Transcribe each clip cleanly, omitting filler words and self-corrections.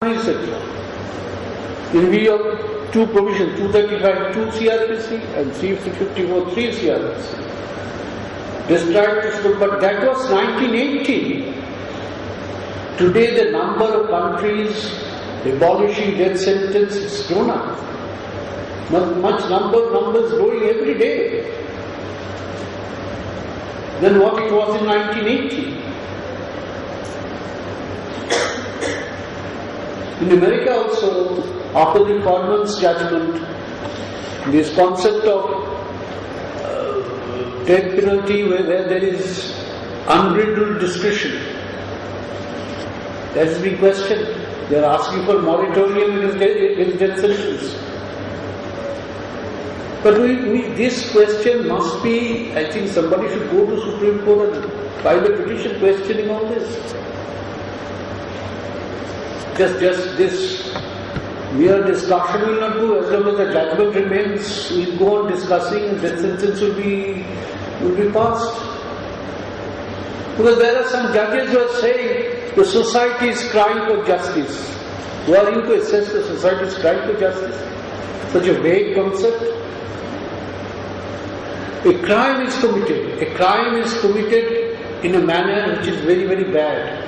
etc. In view of two provisions, 235 2 CRPC and 354 3 CRPC. Described this, but that was 1980. Today the number of countries abolishing death sentence is grown up. Numbers growing every day than what it was in 1980. In America also, after the Coleman's judgment, this concept of death penalty where there is unbridled discretion, that has been questioned. They are asking for moratorium against death sentence. But this question must be, I think somebody should go to Supreme Court and file a petition questioning all this. Just this mere discussion will not do. As long as the judgment remains, we'll go on discussing and death sentence will be passed. Because there are some judges who are saying the society is crying for justice. Who are you to assess the society is crying for justice? Such a vague concept. A crime is committed. A crime is committed in a manner which is very, very bad.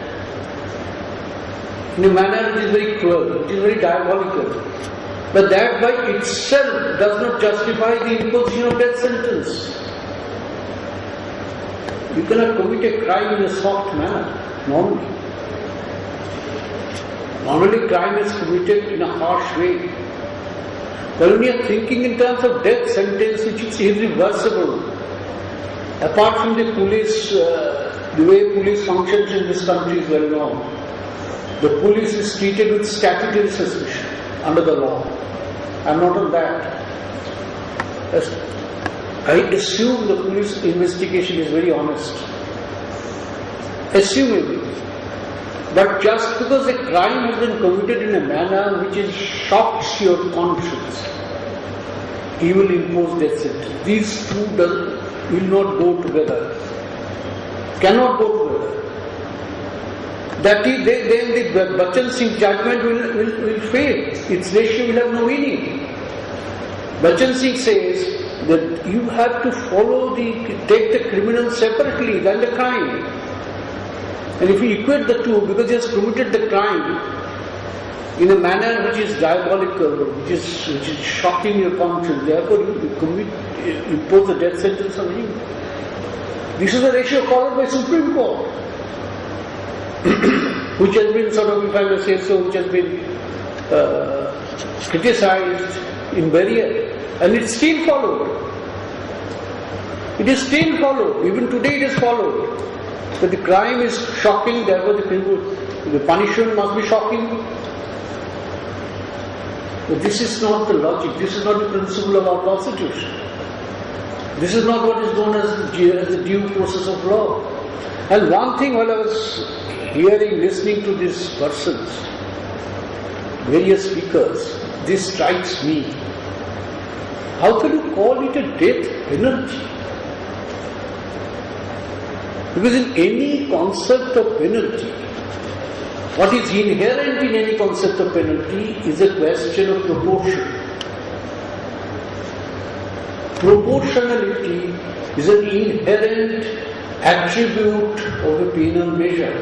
In a manner which is very cruel, which is very diabolical. But that by itself does not justify the imposition of death sentence. You cannot commit a crime in a soft manner, normally. Normally crime is committed in a harsh way. But when you are thinking in terms of death sentence, which is irreversible, apart from the police, the way police functions in this country is well known. The police is treated with statutory suspicion under the law. I am not on that. I assume the police investigation is very honest. Assumably. But just because a crime has been committed in a manner which shocks your conscience, he will impose death sentence. These two will not go together. Cannot go together. That is, then the Bachchan Singh judgment will fail. Its ratio will have no meaning. Bachchan Singh says that you have to take the criminal separately than the crime. And if you equate the two, because he has committed the crime in a manner which is diabolical, which is shocking your conscience, therefore you impose the death sentence on him. This is the ratio followed by Supreme Court, which has been sort of, if I may say so, which has been criticized in barrier, and it's still followed. It is still followed. Even today it is followed. But the crime is shocking, therefore the punishment must be shocking. But this is not the logic, this is not the principle of our Constitution. This is not what is known as the due process of law. And one thing while I was listening to these persons, various speakers, this strikes me. How can you call it a death penalty? Because in any concept of penalty, what is inherent in any concept of penalty is a question of proportion. Proportionality is an inherent attribute of a penal measure.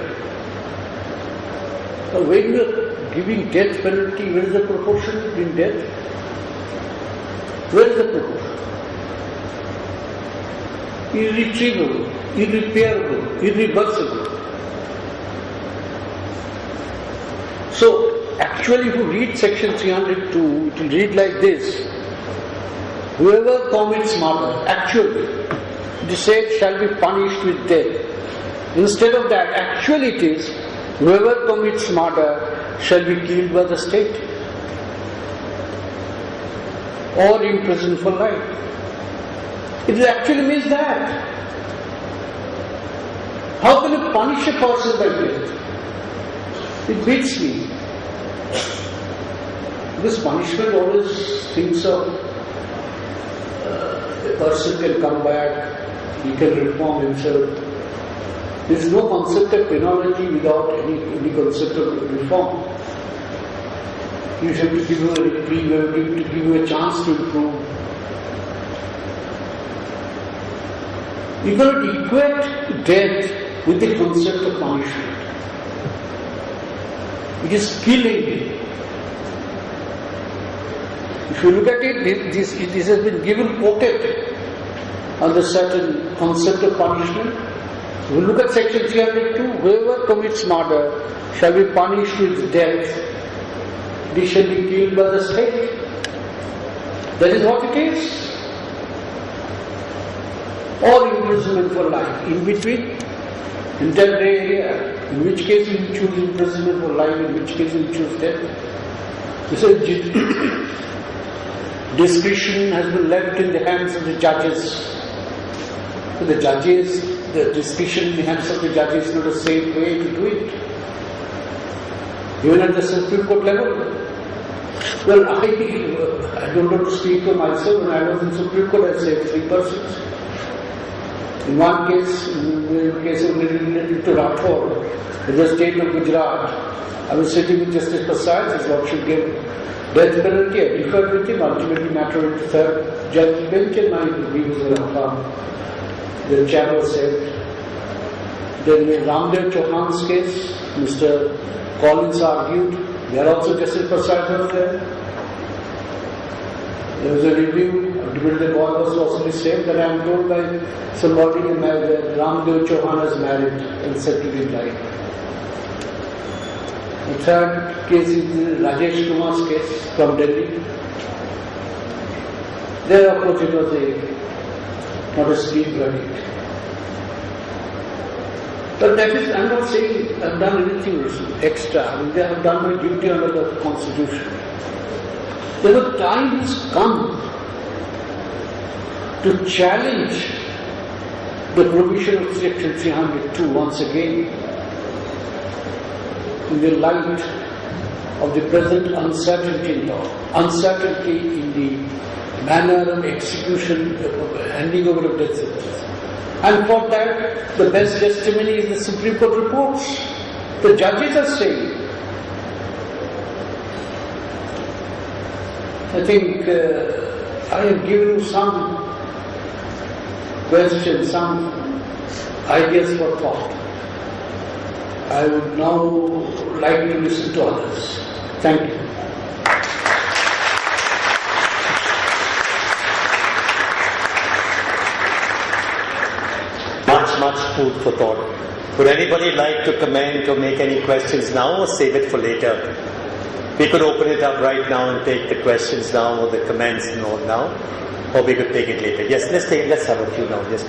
Now, when you are giving death penalty, where is the proportion between death? Where is the proportion? Irretrievable, irreparable, irreversible. So, actually if you read section 302, it will read like this. Whoever commits murder, actually, it is said shall be punished with death. Instead of that, actually it is, whoever commits murder shall be killed by the state or imprisoned for life. It actually means that. How can you punish a person by death? It beats me. This punishment always thinks of a person can come back, he can reform himself. There is no concept of penology without any concept of reform. You have to give you a reprieve, you have to give you a chance to improve. You cannot equate death with the concept of punishment. It is killing. If you look at it, this has been given pocket on the certain concept of punishment. If you look at section 302, whoever commits murder shall be punished with death. He shall be killed by the state. That is what it is. Or imprisonment for life. In between, entire grey area. In which case you choose imprisonment for life, in which case you choose death. This is discretion has been left in the hands of the judges. So the discretion in the hands of the judges is not a safe way to do it. Even at the Supreme Court level. Well, I don't want to speak for myself. When I was in Supreme Court, I saved 3 persons. In one case, in the case of related to Rafi, in the state of Gujarat, I was sitting with Justice Prasad, his lordship gave death penalty. I deferred with him, ultimately matter went to third judge bench, and my view was Rafi. The chair was said. Then in Ramdev Chauhan's case, Mr. Collins argued, there also Justice Prasad was there. There was a review, ultimately the call was also saved, that I am told by somebody that Ramdev Chauhan is married and said to be died. The third case is Rajesh Kumar's case from Delhi. There, of course, it was not a speed verdict. But that is, I am not saying I have done anything extra. I mean, I have done my duty under the Constitution. The time has come to challenge the provision of Section 302 once again in the light of the present uncertainty in law, uncertainty in the manner of execution, handing over of death sentences. And for that, the best testimony is the Supreme Court reports. The judges are saying. I think I have given you some questions, some ideas for thought. I would now like to listen to others. Thank you. Much food for thought. Would anybody like to comment or make any questions now or save it for later? We could open it up right now and take the questions now or the comments now, or we could take it later. Yes, let's have a few now. Yes.